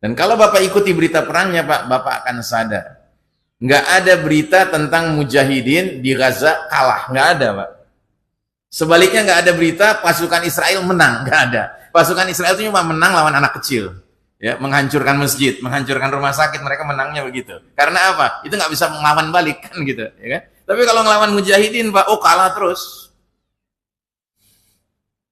Dan kalau Bapak ikuti berita perangnya, Pak, Bapak akan sadar. Nggak ada berita tentang mujahidin di Gaza kalah. Nggak ada, Pak. Sebaliknya nggak ada berita pasukan Israel menang. Nggak ada. Pasukan Israel itu cuma menang lawan anak kecil. Ya, menghancurkan masjid, menghancurkan rumah sakit, mereka menangnya begitu. Karena apa? Itu nggak bisa melawan balik kan gitu, ya kan? Tapi kalau ngelawan mujahidin, Pak, oh kalah terus.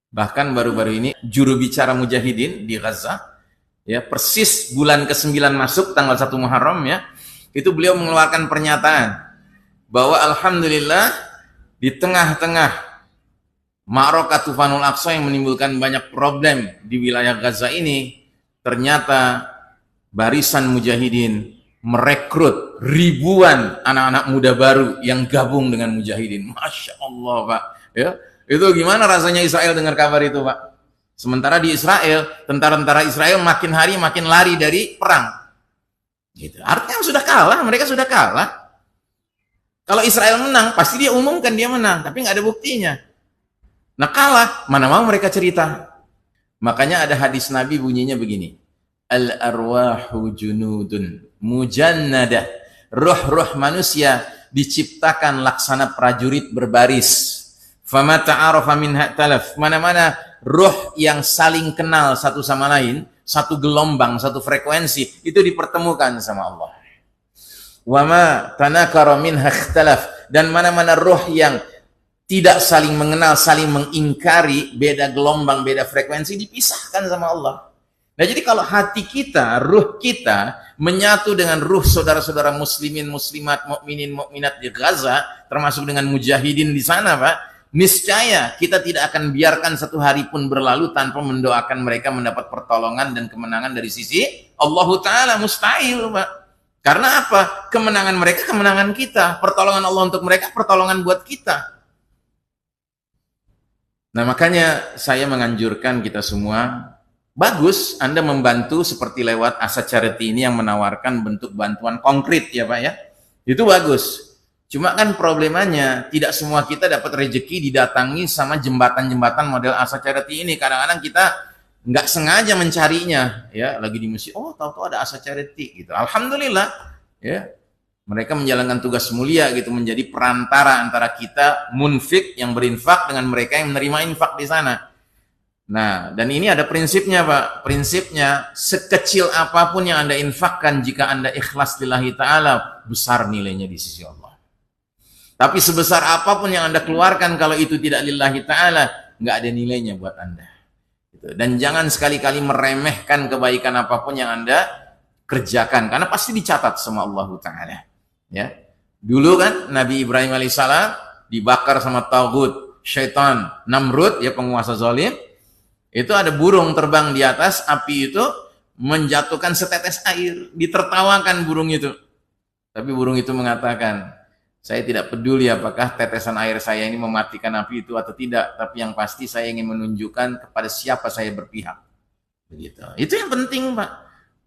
Bahkan baru-baru ini juru bicara mujahidin di Gaza, ya persis bulan ke-9 masuk tanggal 1 Muharram ya, itu beliau mengeluarkan pernyataan bahwa alhamdulillah di tengah-tengah Ma'rakah Tufanul Aqsa yang menimbulkan banyak problem di wilayah Gaza ini, ternyata barisan mujahidin merekrut ribuan anak-anak muda baru yang gabung dengan mujahidin. Masya Allah, Pak. Ya, itu gimana rasanya Israel dengar kabar itu, Pak? Sementara di Israel, tentara-tentara Israel makin hari makin lari dari perang. Gitu. Artinya sudah kalah, mereka sudah kalah. Kalau Israel menang, pasti dia umumkan dia menang, tapi nggak ada buktinya. Nah kalah, mana mau mereka cerita. Makanya ada hadis Nabi bunyinya begini. Al-arwahu junudun mujannadah. Roh-roh manusia diciptakan laksana prajurit berbaris. Fama ta'arafa minha talaf. Mana-mana roh yang saling kenal satu sama lain, satu gelombang, satu frekuensi, itu dipertemukan sama Allah. Wama tanakara minha ikhtalaf. Dan mana-mana roh yang tidak saling mengenal, saling mengingkari, beda gelombang, beda frekuensi, dipisahkan sama Allah. Nah jadi kalau hati kita, ruh kita menyatu dengan ruh saudara-saudara muslimin, muslimat, mukminin, mukminat di Gaza, termasuk dengan mujahidin di sana, Pak, niscaya kita tidak akan biarkan satu hari pun berlalu tanpa mendoakan mereka mendapat pertolongan dan kemenangan dari sisi Allah Ta'ala. Mustahil, Pak. Karena apa? Kemenangan mereka, kemenangan kita. Pertolongan Allah untuk mereka, pertolongan buat kita. Nah makanya saya menganjurkan kita semua, bagus Anda membantu seperti lewat Asa Charity ini yang menawarkan bentuk bantuan konkret ya Pak ya. Itu bagus. Cuma kan problemanya tidak semua kita dapat rezeki didatangi sama jembatan-jembatan model Asa Charity ini. Kadang-kadang kita nggak sengaja mencarinya ya, lagi di masjid, oh tahu-tahu ada Asa Charity gitu. Alhamdulillah ya. Mereka menjalankan tugas mulia gitu, menjadi perantara antara kita munfik yang berinfak dengan mereka yang menerima infak di sana. Nah, dan ini ada prinsipnya, Pak. Prinsipnya, sekecil apapun yang Anda infakkan, jika Anda ikhlas lillahi ta'ala, besar nilainya di sisi Allah. Tapi sebesar apapun yang Anda keluarkan, kalau itu tidak lillahi ta'ala, nggak ada nilainya buat Anda. Dan jangan sekali-kali meremehkan kebaikan apapun yang Anda kerjakan, karena pasti dicatat sama Allah Ta'ala. Ya, dulu kan Nabi Ibrahim alaihissalam dibakar sama tagut, syaitan, Namrud, ya penguasa zalim. Itu ada burung terbang di atas, api itu menjatuhkan setetes air, ditertawakan burung itu. Tapi burung itu mengatakan, saya tidak peduli apakah tetesan air saya ini mematikan api itu atau tidak, tapi yang pasti saya ingin menunjukkan kepada siapa saya berpihak. Begitu. Itu yang penting, Pak.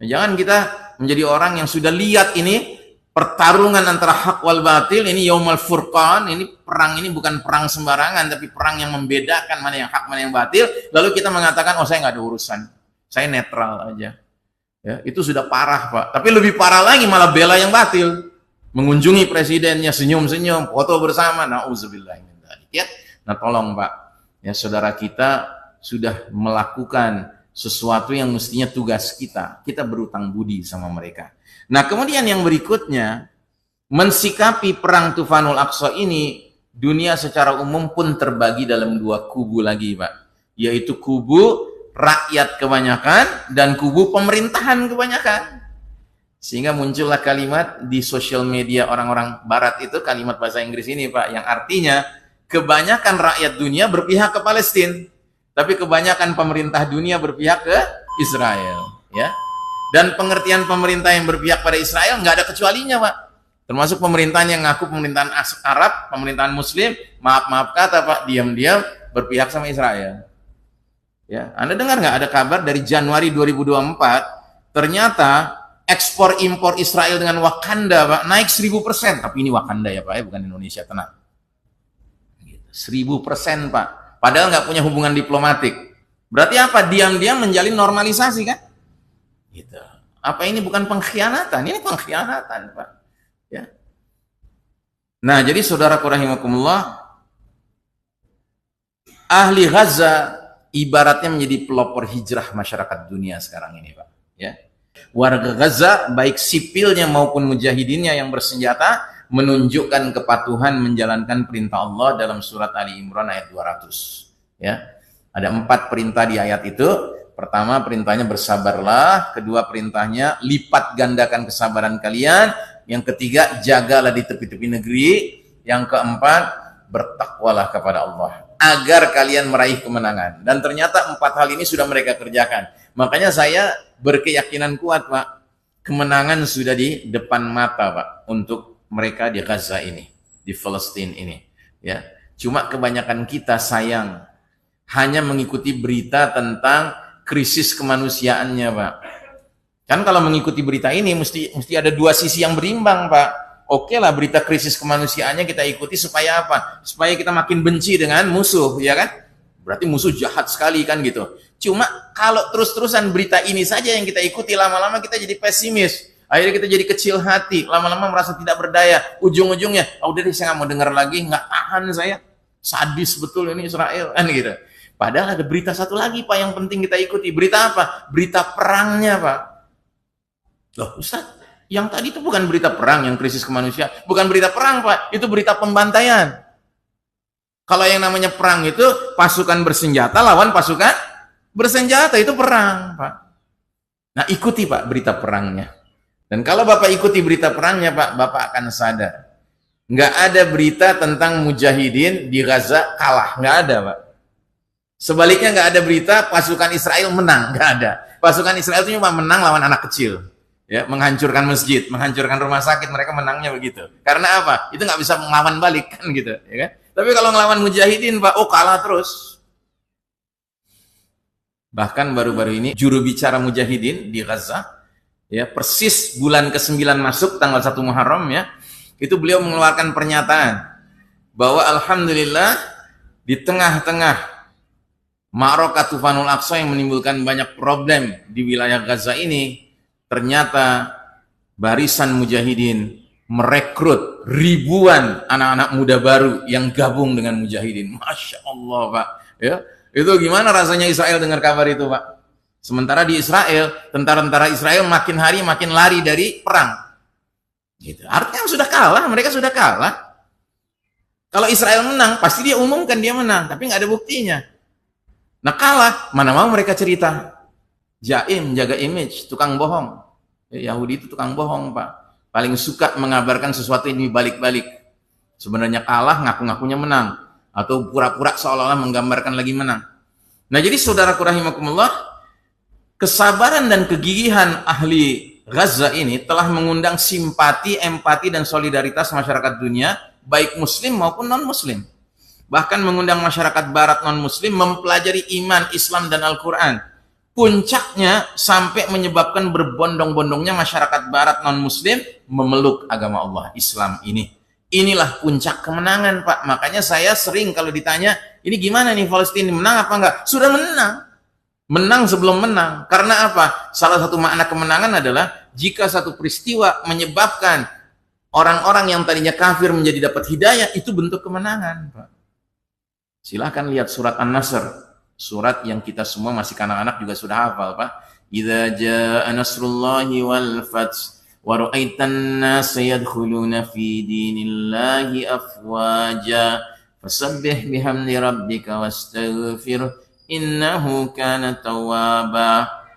Jangan kita menjadi orang yang sudah lihat ini pertarungan antara hak wal batil, ini Yaumul Furqan, ini perang ini bukan perang sembarangan, tapi perang yang membedakan mana yang hak, mana yang batil. Lalu kita mengatakan, oh saya nggak ada urusan, saya netral aja. Ya, itu sudah parah, Pak. Tapi lebih parah lagi malah bela yang batil. Mengunjungi presidennya, senyum-senyum, foto bersama, na'udzubillah min dzalik. Ya, nah tolong Pak, ya saudara kita sudah melakukan sesuatu yang mestinya tugas kita. Kita berutang budi sama mereka. Nah kemudian yang berikutnya, mensikapi perang Tufanul Aqsa ini, dunia secara umum pun terbagi dalam dua kubu lagi Pak, yaitu kubu rakyat kebanyakan dan kubu pemerintahan kebanyakan. Sehingga muncullah kalimat di sosial media orang-orang barat itu, kalimat bahasa Inggris ini Pak, yang artinya kebanyakan rakyat dunia berpihak ke Palestina, tapi kebanyakan pemerintah dunia berpihak ke Israel, ya. Dan pengertian pemerintah yang berpihak pada Israel nggak ada kecualinya, Pak. Termasuk pemerintahan yang ngaku pemerintahan Arab, pemerintahan Muslim, maaf-maaf kata Pak, diam-diam berpihak sama Israel. Ya, Anda dengar nggak ada kabar dari Januari 2024, ternyata ekspor impor Israel dengan Wakanda, Pak, naik 1000%. Tapi ini Wakanda ya Pak, ya, bukan Indonesia, tenang. 1000%, Pak. Padahal nggak punya hubungan diplomatik. Berarti apa? Diam-diam menjalin normalisasi kan? Gitu. Apa ini bukan pengkhianatan? Ini pengkhianatan, Pak. Ya. Nah, jadi saudaraku rahimakumullah, ahli Gaza ibaratnya menjadi pelopor hijrah masyarakat dunia sekarang ini, Pak. Ya. Warga Gaza, baik sipilnya maupun mujahidinnya yang bersenjata, menunjukkan kepatuhan menjalankan perintah Allah dalam surat Ali Imran ayat 200. Ya. Ada 4 perintah di ayat itu. Pertama, perintahnya bersabarlah. Kedua, perintahnya lipat gandakan kesabaran kalian. Yang ketiga, jagalah di tepi-tepi negeri. Yang keempat, bertakwalah kepada Allah agar kalian meraih kemenangan. Dan ternyata 4 hal ini sudah mereka kerjakan. Makanya saya berkeyakinan kuat, Pak, kemenangan sudah di depan mata, Pak, untuk mereka di Gaza ini, di Palestina ini. Ya, cuma kebanyakan kita sayang hanya mengikuti berita tentang krisis kemanusiaannya, Pak. Kan kalau mengikuti berita ini mesti ada 2 sisi yang berimbang, Pak. Oke lah, berita krisis kemanusiaannya kita ikuti supaya apa? Supaya kita makin benci dengan musuh, ya kan? Berarti musuh jahat sekali kan gitu. Cuma kalau terus-terusan berita ini saja yang kita ikuti, lama-lama kita jadi pesimis. Akhirnya kita jadi kecil hati, lama-lama merasa tidak berdaya. Ujung-ujungnya, udah deh saya nggak mau dengar lagi, nggak tahan saya. Sadis betul ini Israel, kan gitu. Padahal ada berita satu lagi, Pak, yang penting kita ikuti. Berita apa? Berita perangnya, Pak. Loh, Ustaz, yang tadi itu bukan berita perang, yang krisis kemanusiaan. Bukan berita perang, Pak. Itu berita pembantaian. Kalau yang namanya perang itu pasukan bersenjata lawan pasukan bersenjata, itu perang, Pak. Nah, ikuti, Pak, berita perangnya. Dan kalau Bapak ikuti berita perangnya, Pak, Bapak akan sadar. Nggak ada berita tentang mujahidin di Gaza kalah. Nggak ada, Pak. Sebaliknya nggak ada berita pasukan Israel menang. Nggak ada. Pasukan Israel itu cuma menang lawan anak kecil. Ya, menghancurkan masjid, menghancurkan rumah sakit, mereka menangnya begitu. Karena apa? Itu nggak bisa melawan balik, kan gitu. Ya kan? Tapi kalau ngelawan mujahidin, Pak, kalah terus. Bahkan baru-baru ini juru bicara mujahidin di Gaza, ya, persis bulan ke-9 masuk tanggal 1 Muharram, ya, itu beliau mengeluarkan pernyataan bahwa alhamdulillah di tengah-tengah Ma'rakah Tufanul Aqsa yang menimbulkan banyak problem di wilayah Gaza ini, ternyata barisan mujahidin merekrut ribuan anak-anak muda baru yang gabung dengan mujahidin. Masya Allah, Pak. Ya, itu gimana rasanya Israel dengar kabar itu, Pak? Sementara di Israel, tentara-tentara Israel makin hari makin lari dari perang. Gitu. Artinya sudah kalah, mereka sudah kalah. Kalau Israel menang, pasti dia umumkan dia menang, tapi nggak ada buktinya. Nah, kalah, mana mau mereka cerita. Jaim, jaga image, tukang bohong. Yahudi itu tukang bohong, Pak. Paling suka mengabarkan sesuatu ini balik-balik. Sebenarnya kalah, ngaku-ngakunya menang. Atau pura-pura seolah-olah menggambarkan lagi menang. Nah, jadi saudaraku rahimakumullah, kesabaran dan kegigihan ahli Gaza ini telah mengundang simpati, empati, dan solidaritas masyarakat dunia, baik muslim maupun non-muslim. Bahkan mengundang masyarakat barat non-muslim mempelajari iman, Islam, dan Al-Quran. Puncaknya sampai menyebabkan berbondong-bondongnya masyarakat barat non-muslim memeluk agama Allah, Islam ini. Inilah puncak kemenangan, Pak. Makanya saya sering kalau ditanya, ini gimana nih Palestina, menang apa enggak? Sudah menang. Menang sebelum menang. Karena apa? Salah satu makna kemenangan adalah jika satu peristiwa menyebabkan orang-orang yang tadinya kafir menjadi dapat hidayah, itu bentuk kemenangan, Pak. Silahkan lihat surat An-Nasr, surat yang kita semua masih kanak-kanak juga sudah hafal, Pak. Idza jaa nasrullahi wal fath wa ra'aitan nasa yadkhuluna fi dinillahi afwaja fasabbih bihamdi rabbika wastaghfir innahu kana tawwaba.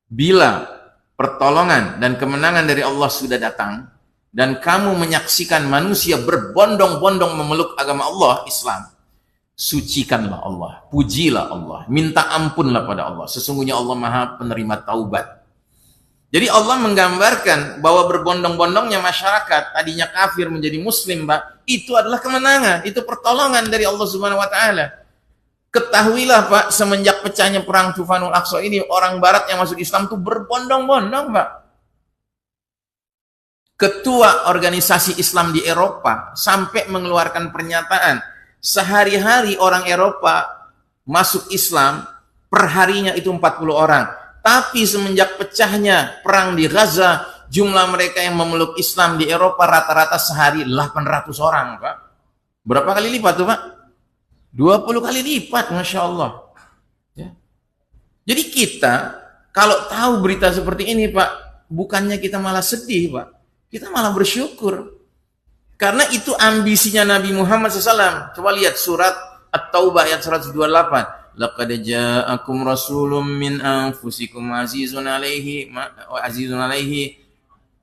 Bila pertolongan dan kemenangan dari Allah sudah datang dan kamu menyaksikan manusia berbondong-bondong memeluk agama Allah, Islam, sucikanlah Allah, pujilah Allah, minta ampunlah pada Allah. Sesungguhnya Allah Maha penerima taubat. Jadi Allah menggambarkan bahwa berbondong-bondongnya masyarakat tadinya kafir menjadi muslim, Pak, itu adalah kemenangan, itu pertolongan dari Allah Subhanahu wa taala. Ketahuilah, Pak, semenjak pecahnya perang Tufanul Aqsa ini, orang barat yang masuk Islam itu berbondong-bondong, Pak. Ketua organisasi Islam di Eropa sampai mengeluarkan pernyataan, sehari-hari orang Eropa masuk Islam, perharinya itu 40 orang. Tapi semenjak pecahnya perang di Gaza, jumlah mereka yang memeluk Islam di Eropa rata-rata sehari 800 orang, Pak. Berapa kali lipat tuh, Pak? 20 kali lipat, Masya Allah. Ya. Jadi kita, kalau tahu berita seperti ini, Pak, bukannya kita malah sedih, Pak. Kita malah bersyukur. Karena itu ambisinya Nabi Muhammad SAW. Coba lihat surat At-Taubah ayat 128. Laqad ja'akum rasulun min anfusikum azizun alaihi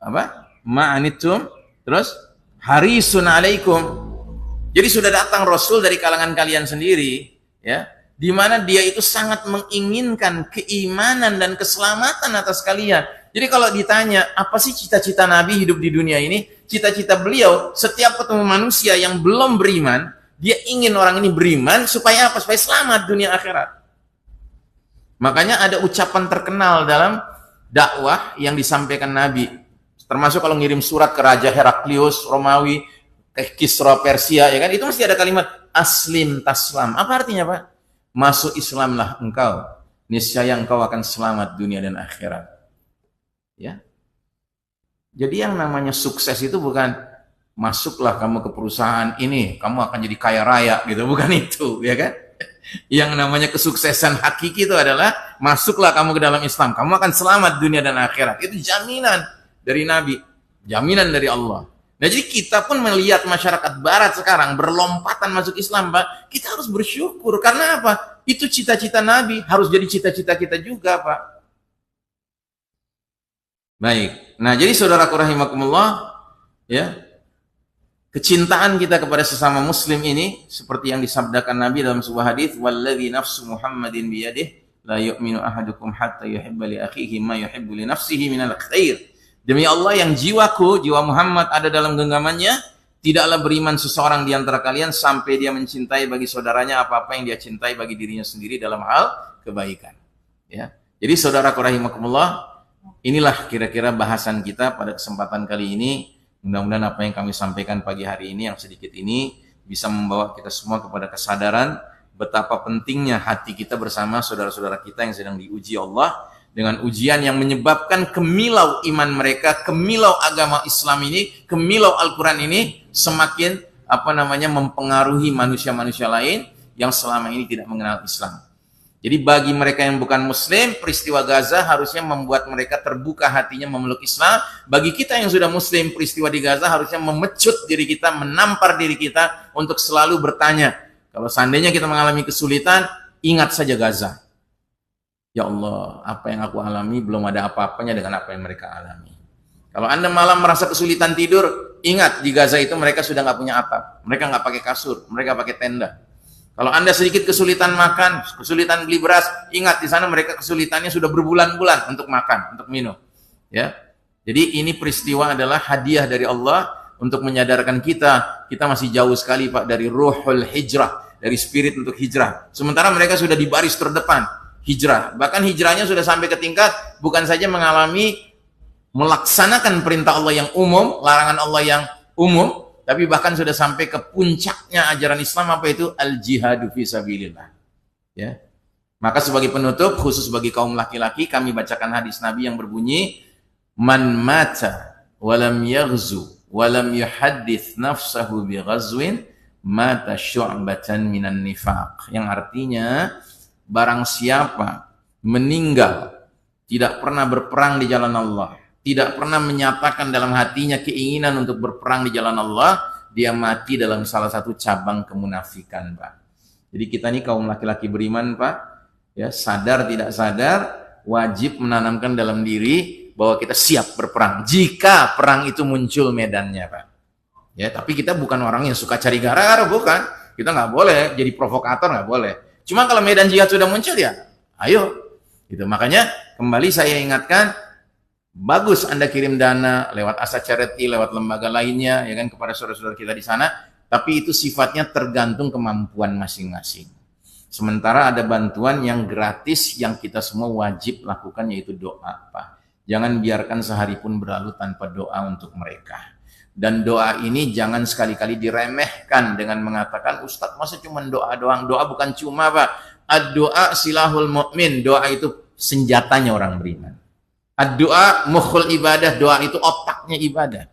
apa? Ma'anitum, terus harisun alaikum. Jadi sudah datang rasul dari kalangan kalian sendiri, ya, di mana dia itu sangat menginginkan keimanan dan keselamatan atas kalian. Jadi kalau ditanya, apa sih cita-cita Nabi hidup di dunia ini? Cita-cita beliau, setiap ketemu manusia yang belum beriman, dia ingin orang ini beriman, supaya apa? Supaya selamat dunia akhirat. Makanya ada ucapan terkenal dalam dakwah yang disampaikan Nabi. Termasuk kalau ngirim surat ke Raja Heraklius, Romawi, ke Kisra Persia, ya kan? Itu mesti ada kalimat, aslim taslam. Apa artinya, Pak? Masuk Islamlah engkau, niscaya engkau akan selamat dunia dan akhirat. Ya. Jadi yang namanya sukses itu bukan masuklah kamu ke perusahaan ini, kamu akan jadi kaya raya gitu, bukan itu, ya kan? Yang namanya kesuksesan hakiki itu adalah masuklah kamu ke dalam Islam, kamu akan selamat dunia dan akhirat. Itu jaminan dari Nabi, jaminan dari Allah. Nah, jadi kita pun melihat masyarakat barat sekarang berlompatan masuk Islam, Pak. Kita harus bersyukur karena apa? Itu cita-cita Nabi, harus jadi cita-cita kita juga, Pak. Baik. Nah, jadi saudaraku rahimakumullah, ya. Kecintaan kita kepada sesama muslim ini seperti yang disabdakan Nabi dalam sebuah hadis, "Walladzi nafsu Muhammadin biyadihi la yu'minu ahadukum hatta yuhibba li akhihi ma yuhibbu li nafsihi minal khair." Demi Allah yang jiwaku, jiwa Muhammad ada dalam genggamannya, tidaklah beriman seseorang di antara kalian sampai dia mencintai bagi saudaranya apa-apa yang dia cintai bagi dirinya sendiri dalam hal kebaikan. Ya. Jadi saudaraku rahimakumullah, inilah kira-kira bahasan kita pada kesempatan kali ini. Mudah-mudahan apa yang kami sampaikan pagi hari ini yang sedikit ini bisa membawa kita semua kepada kesadaran betapa pentingnya hati kita bersama saudara-saudara kita yang sedang diuji Allah dengan ujian yang menyebabkan kemilau iman mereka, kemilau agama Islam ini, kemilau Al-Quran ini semakin mempengaruhi manusia-manusia lain yang selama ini tidak mengenal Islam. Jadi bagi mereka yang bukan muslim, peristiwa Gaza harusnya membuat mereka terbuka hatinya memeluk Islam. Bagi kita yang sudah muslim, peristiwa di Gaza harusnya memecut diri kita, menampar diri kita untuk selalu bertanya. Kalau seandainya kita mengalami kesulitan, ingat saja Gaza. Ya Allah, apa yang aku alami belum ada apa-apanya dengan apa yang mereka alami. Kalau Anda malam merasa kesulitan tidur, ingat di Gaza itu mereka sudah nggak punya atap. Mereka nggak pakai kasur, mereka pakai tenda. Kalau Anda sedikit kesulitan makan, kesulitan beli beras, ingat di sana mereka kesulitannya sudah berbulan-bulan untuk makan, untuk minum. Ya, jadi ini peristiwa adalah hadiah dari Allah untuk menyadarkan kita masih jauh sekali Pak dari ruhul hijrah, dari spirit untuk hijrah. Sementara mereka sudah di baris terdepan hijrah. Bahkan hijrahnya sudah sampai ke tingkat bukan saja melaksanakan perintah Allah yang umum, larangan Allah yang umum, tapi bahkan sudah sampai ke puncaknya ajaran Islam, apa itu? Al-jihadu fi sabilillah. Ya. Maka sebagai penutup, khusus bagi kaum laki-laki, kami bacakan hadis Nabi yang berbunyi, "Man mata walam yaghzu walam yuhaddits nafsahu bi ghazwin mata syu'batan minan nifaq." Yang artinya, barang siapa meninggal tidak pernah berperang di jalan Allah, tidak pernah menyatakan dalam hatinya keinginan untuk berperang di jalan Allah, dia mati dalam salah satu cabang kemunafikan, Pak. Jadi kita ini kaum laki-laki beriman, Pak, ya, sadar tidak sadar wajib menanamkan dalam diri bahwa kita siap berperang jika perang itu muncul medannya, Pak. Ya, tapi kita bukan orang yang suka cari gara-gara, bukan. Kita nggak boleh jadi provokator, nggak boleh. Cuma kalau medan jihad sudah muncul ya, ayo. Gitu. Makanya kembali saya ingatkan, bagus Anda kirim dana lewat Asa Charity, lewat lembaga lainnya, ya kan, kepada saudara-saudara kita di sana. Tapi itu sifatnya tergantung kemampuan masing-masing. Sementara ada bantuan yang gratis yang kita semua wajib lakukan, yaitu doa, Pak. Jangan biarkan sehari pun berlalu tanpa doa untuk mereka. Dan doa ini jangan sekali-kali diremehkan dengan mengatakan, Ustadz masa cuma doa doang? Doa bukan cuma, Pak. Ad-doa silahul mu'min. Doa itu senjatanya orang beriman. Doa mukhul ibadah, doa itu otaknya ibadah.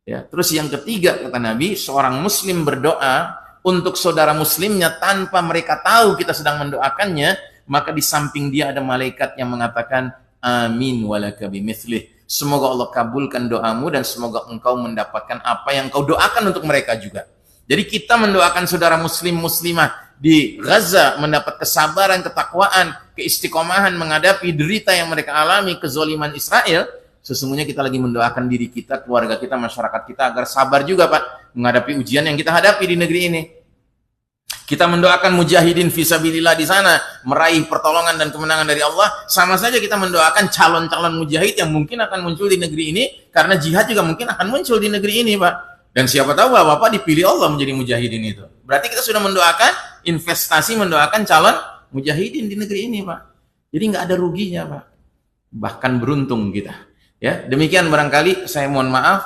Ya, terus yang ketiga kata Nabi, seorang muslim berdoa untuk saudara muslimnya tanpa mereka tahu kita sedang mendoakannya, maka di samping dia ada malaikat yang mengatakan amin walaka bimithlih. Semoga Allah kabulkan doamu dan semoga engkau mendapatkan apa yang kau doakan untuk mereka juga. Jadi kita mendoakan saudara muslim muslimah di Gaza mendapat kesabaran, ketakwaan, keistiqomahan menghadapi derita yang mereka alami, kezaliman Israel. Sesungguhnya kita lagi mendoakan diri kita, keluarga kita, masyarakat kita agar sabar juga Pak menghadapi ujian yang kita hadapi di negeri ini. Kita mendoakan mujahidin fisabilillah di sana meraih pertolongan dan kemenangan dari Allah, sama saja kita mendoakan calon-calon mujahid yang mungkin akan muncul di negeri ini, karena jihad juga mungkin akan muncul di negeri ini Pak. Dan siapa tahu Bapak dipilih Allah menjadi mujahidin itu. Berarti kita sudah mendoakan investasi, mendoakan calon mujahidin di negeri ini Pak. Jadi nggak ada ruginya Pak. Bahkan beruntung kita. Ya, demikian barangkali saya mohon maaf